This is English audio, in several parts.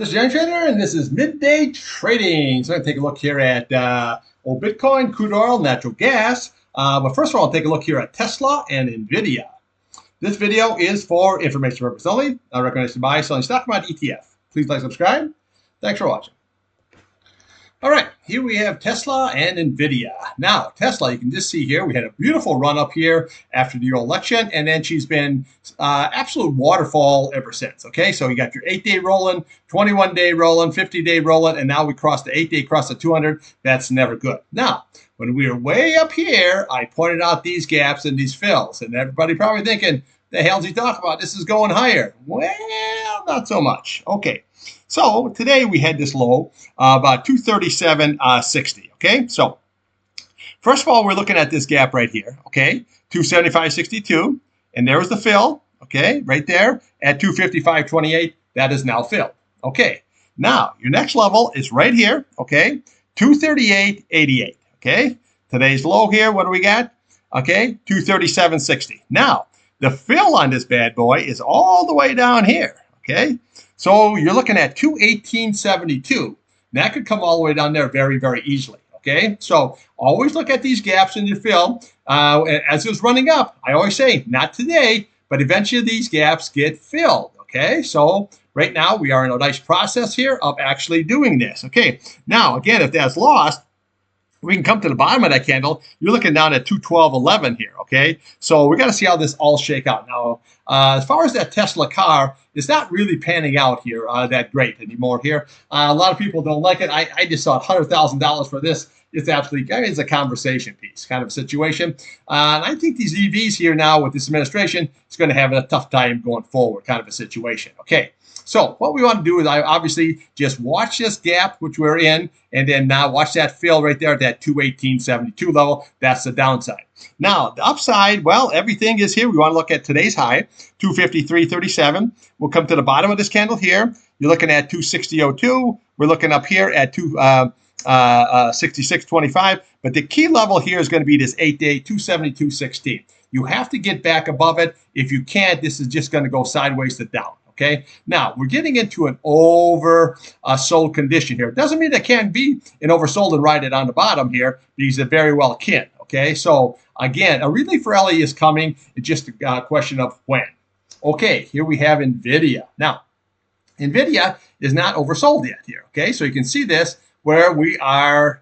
This is Irontrader, and this is Midday Trading. So I'm going to take a look here at old Bitcoin, crude oil, natural gas. But first of all, I'll take a look here at Tesla and NVDA. This video is for information purpose only. I recommend to buy, selling stock market ETF. Please like, subscribe. Thanks for watching. All right, here we have Tesla and NVIDIA. Now, Tesla, you can just see here, we had a beautiful run up here after the election, and then she's been absolute waterfall ever since, okay? So you got your 8-day rolling, 21-day rolling, 50-day rolling, and now we crossed the 8-day, crossed the 200. That's never good. Now, when we were way up here, I pointed out these gaps and these fills, and everybody probably thinking, the hell's he talking about? This is going higher. Well, not so much. Okay. So today we had this low about 237.60. Okay, so first of all, we're looking at this gap right here. Okay, 275.62, and there was the fill. Okay, right there at 255.28. That is now filled. Okay, now your next level is right here. Okay, 238.88. Okay, today's low here. What do we got? Okay, 237.60. Now the fill on this bad boy is all the way down here. Okay. So you're looking at 218.72. That could come all the way down there very, very easily. Okay, so always look at these gaps in your fill. As it was running up, I always say, not today, but eventually these gaps get filled. Okay, so right now we are in a nice process here of actually doing this. Okay, now again, if that's lost, we can come to the bottom of that candle. You're looking down at 212.11 here, okay? So we got to see how this all shake out. Now, as far as that Tesla car, it's not really panning out here that great anymore here. A lot of people don't like it. I just saw $100,000 for this. It's absolutely, I mean, it's a conversation piece kind of situation. And I think these EVs here now with this administration, it's going to have a tough time going forward kind of a situation, okay? So what we want to do is obviously just watch this gap, which we're in, and then now watch that fill right there at that 218.72 level. That's the downside. Now, the upside, well, everything is here. We want to look at today's high, 253.37. We'll come to the bottom of this candle here. You're looking at 260.02. We're looking up here at 66.25. But the key level here is going to be this 8-day, 272.16. You have to get back above it. If you can't, this is just going to go sideways to down. Okay, now we're getting into an oversold condition here. It doesn't mean it can't be an oversold and ride it on the bottom here, because it very well can. Okay, so again, a relief rally is coming. It's just a question of when. Okay, here we have NVIDIA. Now, NVIDIA is not oversold yet here. Okay, so you can see this where we are.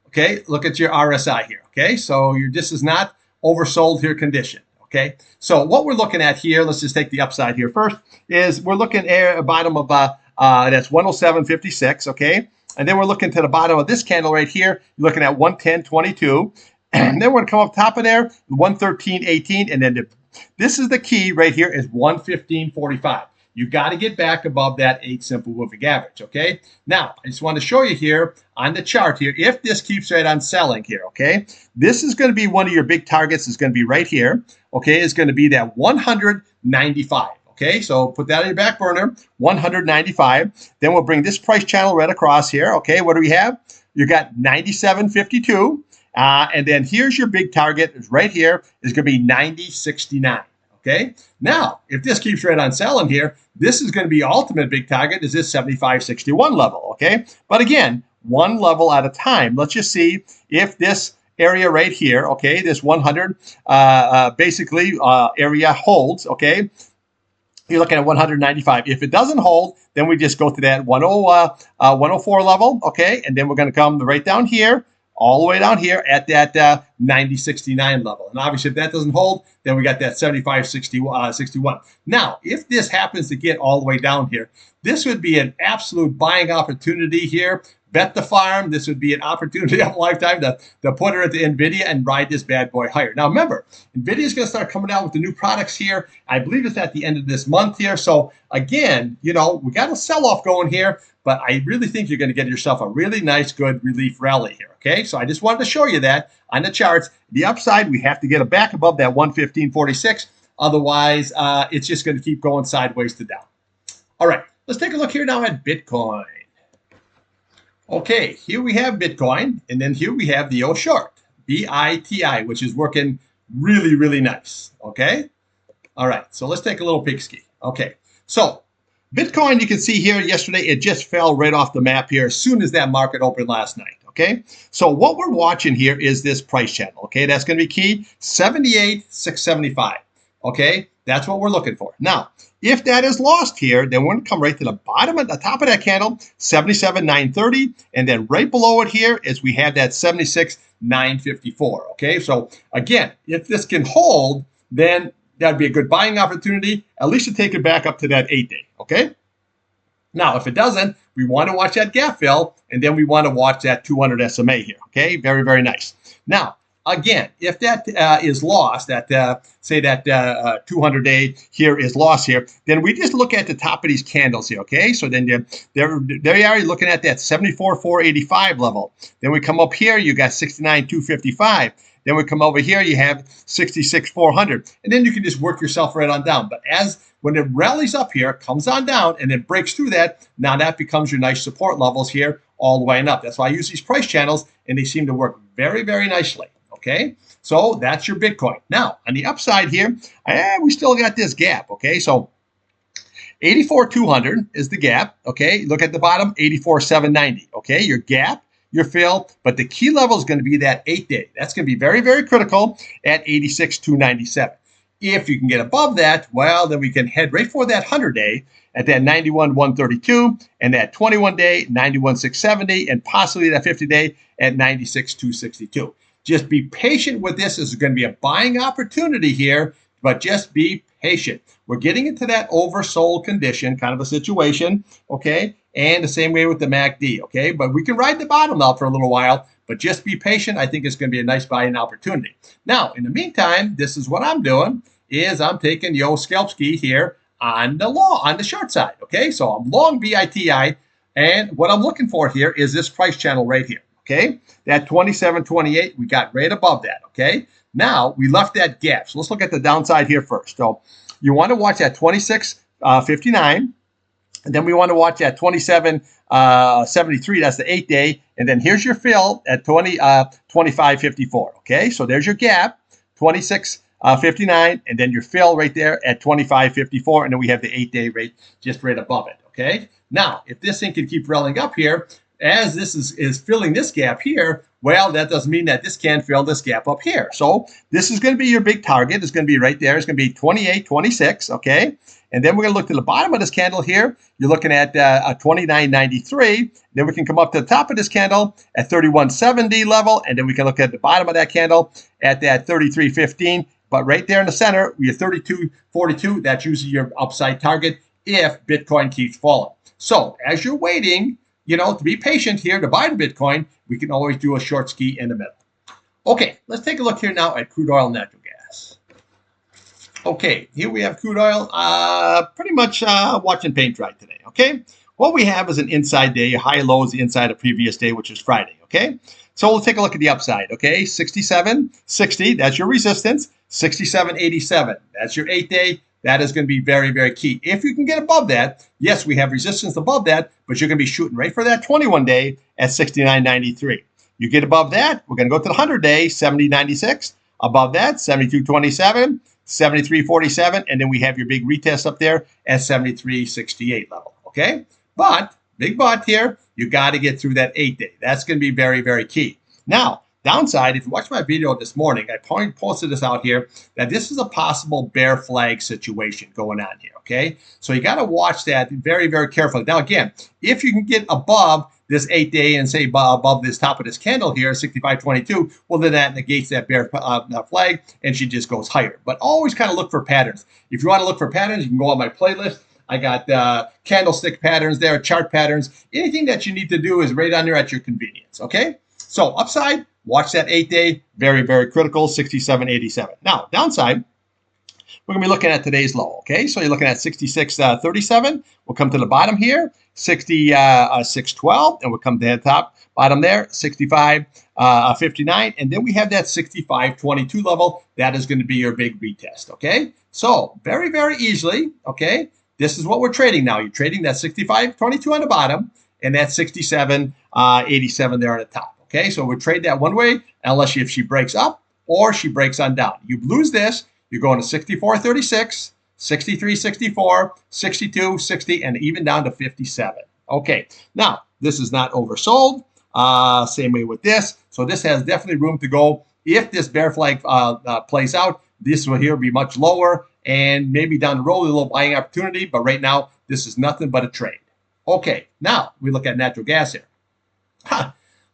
Okay, look at your RSI here. Okay, so this is not oversold here condition. Okay, so what we're looking at here, let's just take the upside here first, is we're looking at a bottom of, that's 107.56, okay? And then we're looking to the bottom of this candle right here, you're looking at 110.22. And then we're going to come up top of there, 113.18, and then this is the key right here is 115.45. You got to get back above that 8 simple moving average, okay? Now, I just want to show you here on the chart here, if this keeps right on selling here, okay? This is going to be one of your big targets. It's going to be right here, okay? It's going to be that 195, okay? So put that on your back burner, 195. Then we'll bring this price channel right across here, okay? What do we have? You got 97.52. And then here's your big target. It's right here. It's going to be 90.69. Okay. Now, if this keeps right on selling here, this is going to be ultimate big target is this 75.61 level. Okay. But again, one level at a time. Let's just see if this area right here, okay, this 100 basically area holds. Okay. You're looking at 195. If it doesn't hold, then we just go to that 104 level. Okay. And then we're going to come right down here, all the way down here at that 90.69 level. And obviously, if that doesn't hold, then we got that 75.61. Now, if this happens to get all the way down here, this would be an absolute buying opportunity here. Bet the farm. This would be an opportunity of a lifetime to put her into NVIDIA and ride this bad boy higher. Now, remember, NVIDIA is going to start coming out with the new products here. I believe it's at the end of this month here. So, again, you know, we got a sell-off going here, but I really think you're going to get yourself a really nice, good relief rally here, okay? So I just wanted to show you that on the charts. The upside, we have to get it back above that 115.46. Otherwise, it's just going to keep going sideways to down. All right, let's take a look here now at Bitcoin. Okay, here we have Bitcoin, and then here we have the old short, BITI, which is working really, really nice, okay? All right, so let's take a little peek ski. Okay, so Bitcoin, you can see here yesterday, it just fell right off the map here as soon as that market opened last night. Okay, so what we're watching here is this price channel. Okay, that's going to be key 78,675. Okay, that's what we're looking for. Now, if that is lost here, then we're going to come right to the bottom at the top of that candle, 77,930, and then right below it here is we have that 76,954. Okay, so again, if this can hold, then that'd be a good buying opportunity. At least to take it back up to that 8-day. Okay. Now, if it doesn't, we want to watch that gap fill, and then we want to watch that 200 SMA here. Okay, very, very nice. Now, again, if that is lost, that say that 200-day here is lost here, then we just look at the top of these candles here. Okay, so then there you are, you're looking at that 74,485 level. Then we come up here, you got 69,255. Then we come over here, you have 66,400. And then you can just work yourself right on down. But when it rallies up here, comes on down, and then breaks through that, now that becomes your nice support levels here all the way and up. That's why I use these price channels, and they seem to work very, very nicely. Okay, so that's your Bitcoin. Now, on the upside here, we still got this gap. Okay, so 84,200 is the gap. Okay, look at the bottom, 84,790. Okay, your gap, your fill, but the key level is going to be that 8-day. That's going to be very, very critical at 86,297. If you can get above that, well, then we can head right for that 100-day at that 91,132, and that 21-day 91,670, and possibly that 50-day at 96,262. Just be patient with this. This is going to be a buying opportunity here, but just be patient. We're getting into that oversold condition kind of a situation, okay? And the same way with the MACD, okay? But we can ride the bottom out for a little while, but just be patient. I think it's going to be a nice buying opportunity. Now, in the meantime, this is what I'm doing, is I'm taking Yo Scalp Ski here on the short side, okay? So I'm long BITI, and what I'm looking for here is this price channel right here, okay? That 27.28, we got right above that, okay? Now, we left that gap. So let's look at the downside here first. So you want to watch that 26.59. And then we want to watch that 27.73. That's the 8-day. And then here's your fill at 25.54. Okay, so there's your gap, 26.59, and then your fill right there at 25.54. And then we have the 8-day rate just right above it. Okay, now if this thing can keep rallying up here, as this is filling this gap here, well, that doesn't mean that this can't fill this gap up here. So this is going to be your big target. It's going to be right there. It's going to be 28.26. Okay. And then we're going to look to the bottom of this candle here. You're looking at 29.93. Then we can come up to the top of this candle at 31.70 level. And then we can look at the bottom of that candle at that 33.15. But right there in the center, we have 32.42. That's usually your upside target if Bitcoin keeps falling. So as you're waiting, to be patient here to buy the Bitcoin, we can always do a short ski in the middle. Okay, let's take a look here now at crude oil and natural gas. Okay, here we have crude oil, pretty much watching paint dry today, okay? What we have is an inside day, high low is the inside of previous day, which is Friday, okay? So we'll take a look at the upside, okay? 67.60, that's your resistance. 67.87, that's your 8-day. That is going to be very, very key. If you can get above that, yes, we have resistance above that, but you're going to be shooting right for that 21-day at 69.93. You get above that, we're going to go to the 100-day, 70.96. Above that, 72.27, 73.47, and then we have your big retest up there at 73.68 level, okay? But, big but here, you got to get through that 8-day. That's going to be very, very key. Now, downside, if you watch my video this morning, I posted this out here, that this is a possible bear flag situation going on here, okay? So you got to watch that very, very carefully. Now, again, if you can get above this 8-day and say above this top of this candle here, 65.22, well, then that negates that bear flag, and she just goes higher. But always kind of look for patterns. If you want to look for patterns, you can go on my playlist. I got candlestick patterns there, chart patterns. Anything that you need to do is right on there at your convenience, okay? So upside, watch that 8-day, very, very critical, 67.87. Now, downside, we're going to be looking at today's low, okay? So you're looking at 66.37. We'll come to the bottom here, 66.12, and we'll come to the top, bottom there, 65.59, and then we have that 65.22 level. That is going to be your big retest, okay? So very, very easily, okay? This is what we're trading now. You're trading that 65.22 on the bottom and that 67.87 there on the top. Okay, so we trade that one way unless if she breaks up or she breaks on down. You lose this, you're going to 64.36, 63, 64, 62, 60, and even down to 57. Okay, now this is not oversold. Same way with this. So this has definitely room to go. If this bear flag plays out, this will here be much lower and maybe down the road a little buying opportunity. But right now, this is nothing but a trade. Okay, now we look at natural gas here.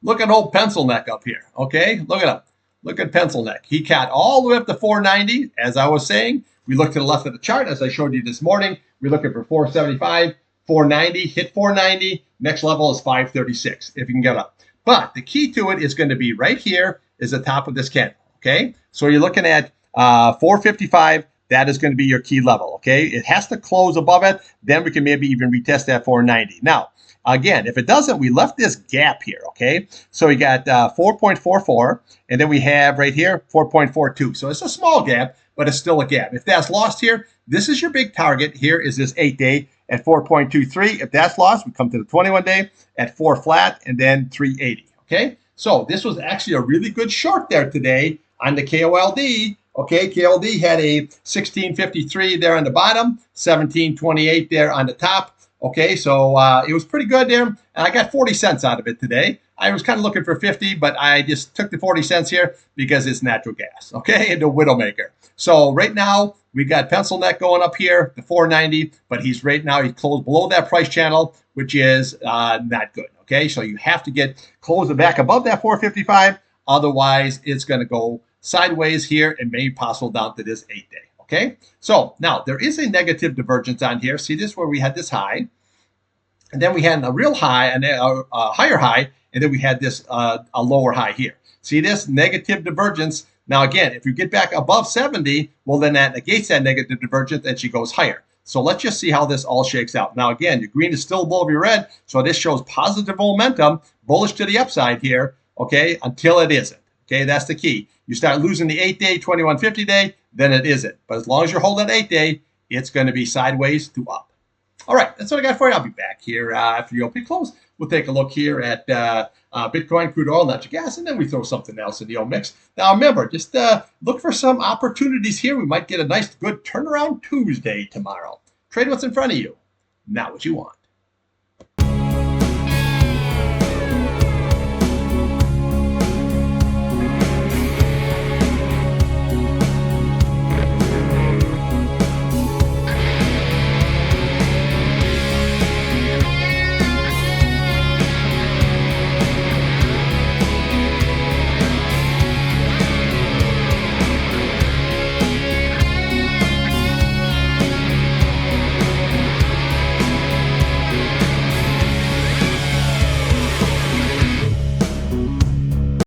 Look at old pencil neck up here. Okay, look at him. Look at pencil neck. He cat all the way up to 490. As I was saying, we look to the left of the chart as I showed you this morning. We're looking for 475, 490, hit 490. Next level is 536 if you can get up. But the key to it is going to be right here is the top of this candle. Okay, so you're looking at 455. That is going to be your key level. Okay, it has to close above it. Then we can maybe even retest that 490. Now, again, if it doesn't, we left this gap here. Okay, so we got 4.44, and then we have right here 4.42. So it's a small gap, but it's still a gap. If that's lost here, this is your big target. Here is this 8-day at 4.23. If that's lost, we come to the 21-day at 4 flat and then 380. Okay, so this was actually a really good short there today on the KOLD. Okay, KOLD had a 1653 there on the bottom, 1728 there on the top. Okay, so it was pretty good there. And I got 40 cents out of it today. I was kind of looking for 50, but I just took the 40 cents here because it's natural gas, okay, and the Widowmaker. So right now, we got pencil neck going up here, the 490, but he's closed below that price channel, which is not good, okay? So you have to close it back above that 455. Otherwise, it's going to go sideways here and maybe possible down to this 8-day. Okay, so now there is a negative divergence on here. See this where we had this high, and then we had a real high and a higher high, and then we had this a lower high here. See this negative divergence. Now again, if you get back above 70, well then that negates that negative divergence and she goes higher. So let's just see how this all shakes out. Now again, your green is still above your red, so this shows positive momentum, bullish to the upside here. Okay, until it isn't. Okay, that's the key. You start losing the 8-day, 2150-day, then it isn't. But as long as you're holding that 8-day, it's going to be sideways to up. All right, that's what I got for you. I'll be back here after the open close. We'll take a look here at Bitcoin, crude oil, natural gas, and then we throw something else in the old mix. Now remember, just look for some opportunities here. We might get a nice, good turnaround Tuesday tomorrow. Trade what's in front of you, not what you want.